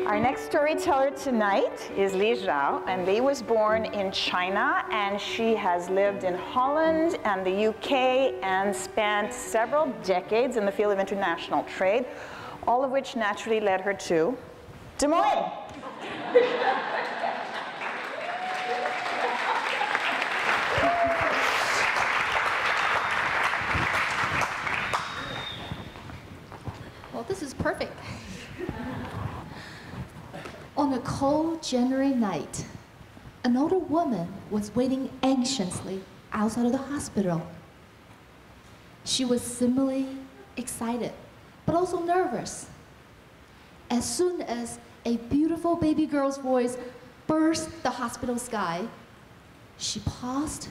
Our next storyteller tonight is Li Zhao, and Li was born in China, and she has lived in Holland and the UK and spent several decades in the field of international trade, all of which naturally led her to Des Moines. Well, this is perfect. On a cold January night, an older woman was waiting anxiously outside of the hospital. She was similarly excited, but also nervous. As soon as a beautiful baby girl's voice burst the hospital sky, she paused,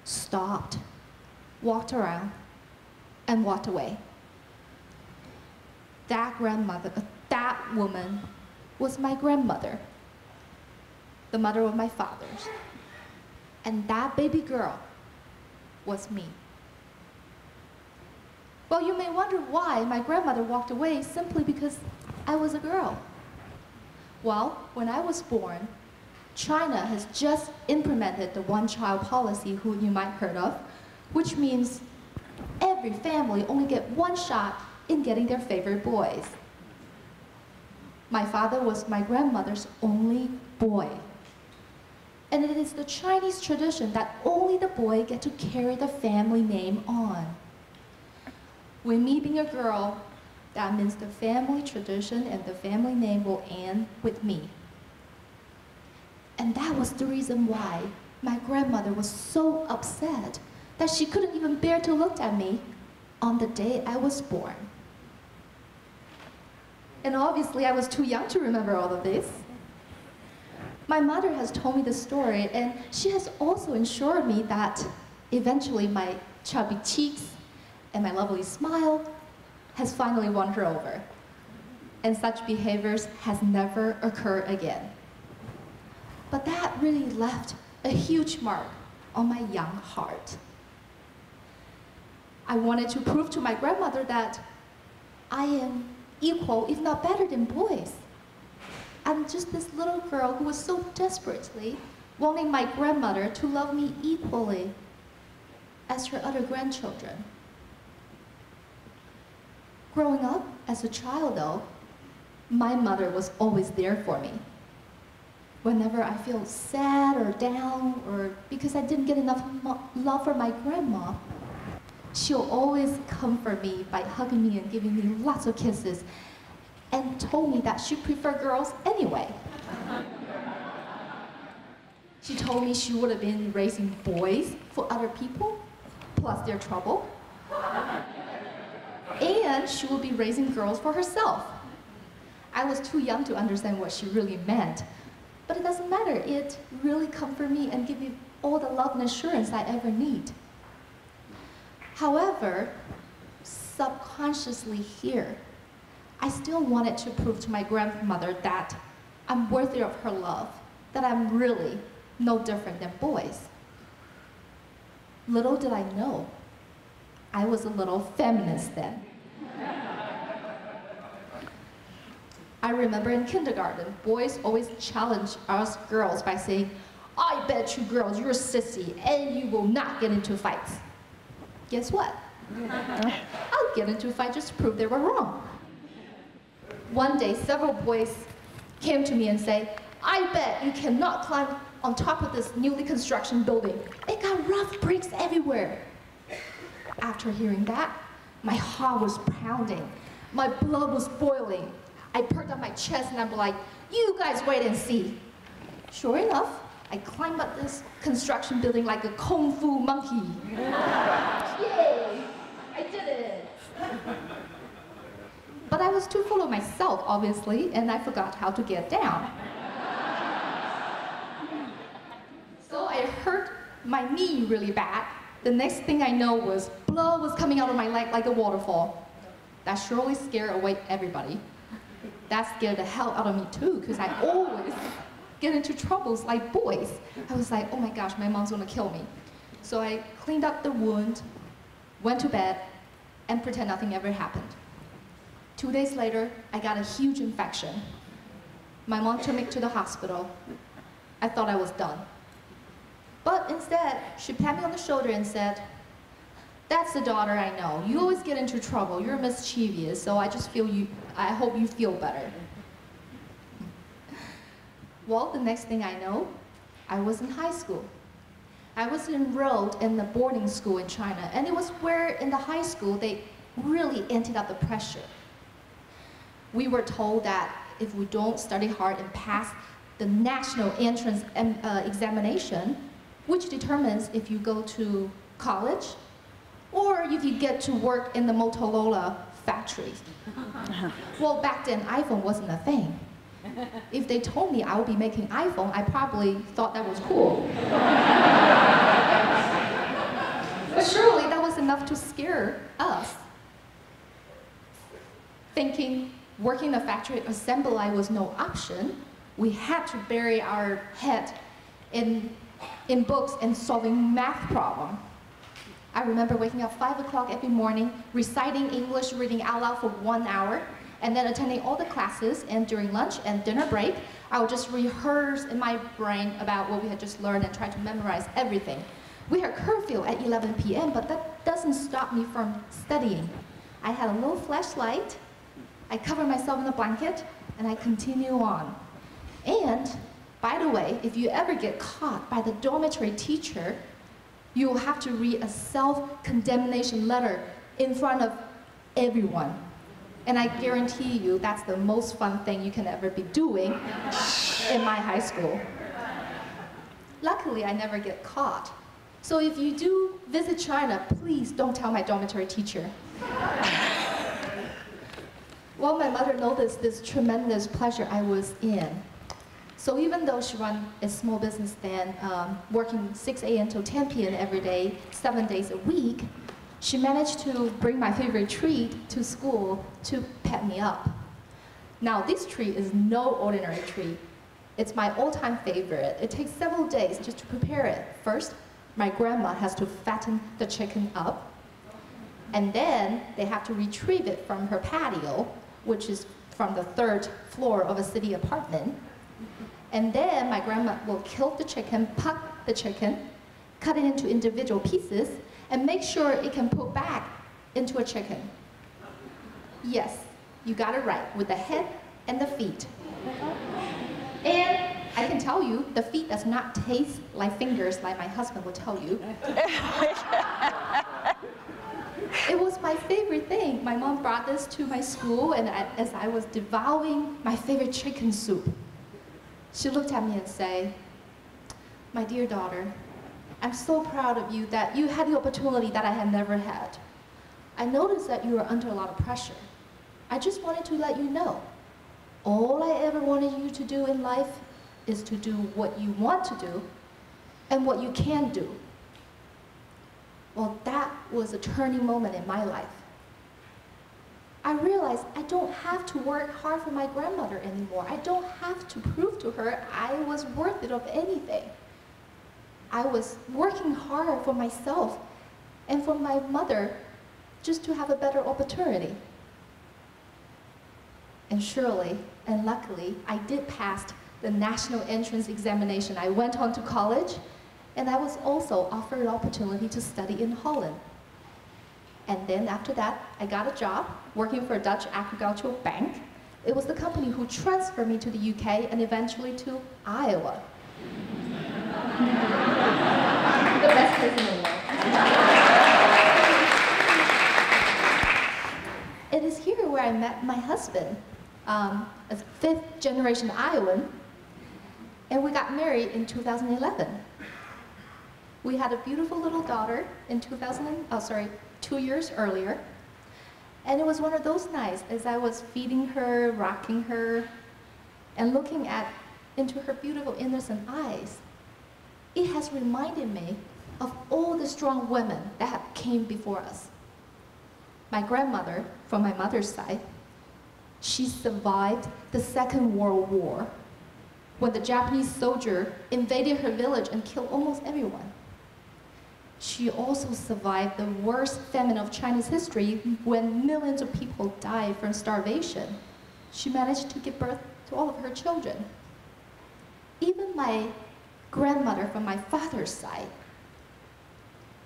stopped, walked around, and walked away. That woman was my grandmother, the mother of my fathers. And that baby girl was me. Well, you may wonder why my grandmother walked away simply because I was a girl. Well, when I was born, China has just implemented the one-child policy, who you might heard of, which means every family only get one shot in getting their favorite boys. My father was my grandmother's only boy. And it is the Chinese tradition that only the boy get to carry the family name on. With me being a girl, that means the family tradition and the family name will end with me. And that was the reason why my grandmother was so upset that she couldn't even bear to look at me on the day I was born. And obviously, I was too young to remember all of this. My mother has told me the story, and she has also assured me that eventually my chubby cheeks and my lovely smile has finally won her over. And such behaviors has never occurred again. But that really left a huge mark on my young heart. I wanted to prove to my grandmother that I am equal, if not better than boys. I'm just this little girl who was so desperately wanting my grandmother to love me equally as her other grandchildren. Growing up as a child, though, my mother was always there for me. Whenever I feel sad or down, or because I didn't get enough love from my grandma, she'll always comfort me by hugging me and giving me lots of kisses, and told me that she preferred girls anyway. She told me she would have been raising boys for other people, plus their trouble. And she would be raising girls for herself. I was too young to understand what she really meant, but it doesn't matter. It really comforted me and gave me all the love and assurance I ever need. However, subconsciously here, I still wanted to prove to my grandmother that I'm worthy of her love, that I'm really no different than boys. Little did I know, I was a little feminist then. I remember in kindergarten, boys always challenged us girls by saying, "I bet you girls, you're a sissy and you will not get into fights." Guess what? I'll get into a fight just to prove they were wrong. One day, several boys came to me and said, "I bet you cannot climb on top of this newly construction building. It got rough bricks everywhere." After hearing that, my heart was pounding. My blood was boiling. I perked up my chest and I'm like, "You guys wait and see." Sure enough, I climbed up this construction building like a kung fu monkey. Yay! I did it! But I was too full of myself, obviously, and I forgot how to get down. So I hurt my knee really bad. The next thing I know was blood was coming out of my leg like a waterfall. That surely scared away everybody. That scared the hell out of me too, because I always get into troubles like boys. I was like, oh my gosh, my mom's gonna kill me. So I cleaned up the wound, went to bed, and pretend nothing ever happened. 2 days later, I got a huge infection. My mom took me to the hospital. I thought I was done. But instead, she patted me on the shoulder and said, "That's the daughter I know. You always get into trouble. You're mischievous, so I hope you feel better." Well, the next thing I know, I was in high school. I was enrolled in the boarding school in China, and it was where in the high school they really emptied out the pressure. We were told that if we don't study hard and pass the national entrance examination, which determines if you go to college or if you get to work in the Motorola factory. Well, back then, iPhone wasn't a thing. If they told me I would be making iPhone, I probably thought that was cool. But surely that was enough to scare us. Thinking working in a factory assembly line was no option, we had to bury our head in books and solving math problems. I remember waking up 5 o'clock every morning, reciting English, reading out loud for 1 hour, and then attending all the classes, and during lunch and dinner break, I would just rehearse in my brain about what we had just learned and try to memorize everything. We had curfew at 11 p.m., but that doesn't stop me from studying. I had a little flashlight, I covered myself in a blanket, and I continue on. And, by the way, if you ever get caught by the dormitory teacher, you will have to read a self-condemnation letter in front of everyone. And I guarantee you that's the most fun thing you can ever be doing in my high school. Luckily, I never get caught. So if you do visit China, please don't tell my dormitory teacher. Well, my mother noticed this tremendous pleasure I was in. So even though she ran a small business then, working 6 a.m. till 10 p.m. every day, 7 days a week, she managed to bring my favorite treat to school to pep me up. Now, this treat is no ordinary treat. It's my all-time favorite. It takes several days just to prepare it. First, my grandma has to fatten the chicken up, and then they have to retrieve it from her patio, which is from the 3rd floor of a city apartment. And then my grandma will kill the chicken, pluck the chicken, cut it into individual pieces, and make sure it can put back into a chicken. Yes, you got it right, with the head and the feet. And I can tell you, the feet does not taste like fingers like my husband will tell you. It was my favorite thing. My mom brought this to my school, and as I was devouring my favorite chicken soup, she looked at me and said, "My dear daughter, I'm so proud of you that you had the opportunity that I had never had. I noticed that you were under a lot of pressure. I just wanted to let you know, all I ever wanted you to do in life is to do what you want to do and what you can do." Well, that was a turning moment in my life. I realized I don't have to work hard for my grandmother anymore. I don't have to prove to her I was worth it of anything. I was working hard for myself and for my mother just to have a better opportunity. And surely, and luckily, I did pass the national entrance examination. I went on to college, and I was also offered an opportunity to study in Holland. And then after that, I got a job working for a Dutch agricultural bank. It was the company who transferred me to the UK and eventually to Iowa. The best place in the world. It is here where I met my husband, a 5th generation Iowan, and we got married in 2011. We had a beautiful little daughter in 2 years earlier. And it was one of those nights as I was feeding her, rocking her, and looking into her beautiful innocent eyes. It has reminded me of all the strong women that have came before us. My grandmother, from my mother's side, she survived the Second World War when the Japanese soldier invaded her village and killed almost everyone. She also survived the worst famine of Chinese history when millions of people died from starvation. she managed to give birth to all of her children. Even my grandmother from my father's side,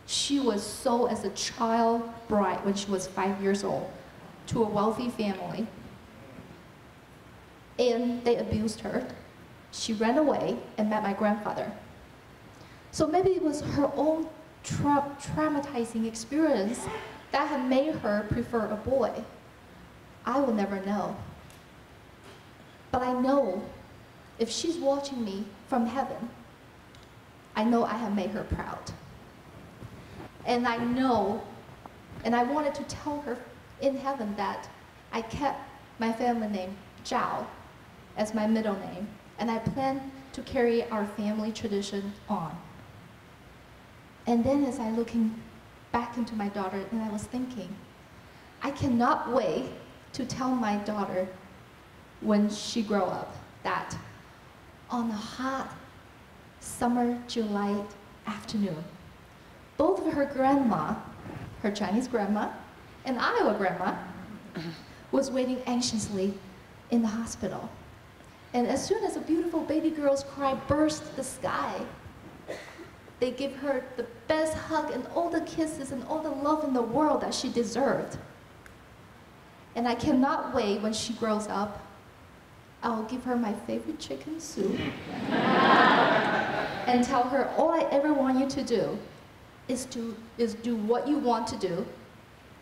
she was sold as a child bride when she was 5 years old to a wealthy family. And they abused her. She ran away and met my grandfather. So maybe it was her own traumatizing experience that had made her prefer a boy. I will never know. But I know if she's watching me from heaven, I know I have made her proud. And I know, and I wanted to tell her in heaven that I kept my family name, Zhao, as my middle name, and I plan to carry our family tradition on. And then as I looking back into my daughter, and I was thinking, I cannot wait to tell my daughter when she grow up that on a hot summer July afternoon, both of her grandma, her Chinese grandma, and Iowa grandma, was waiting anxiously in the hospital. And as soon as a beautiful baby girl's cry burst the sky, they give her the best hug and all the kisses and all the love in the world that she deserved. And I cannot wait when she grows up. I'll give her my favorite chicken soup and tell her all I ever want you to do is do what you want to do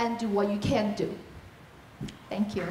and do what you can do. Thank you.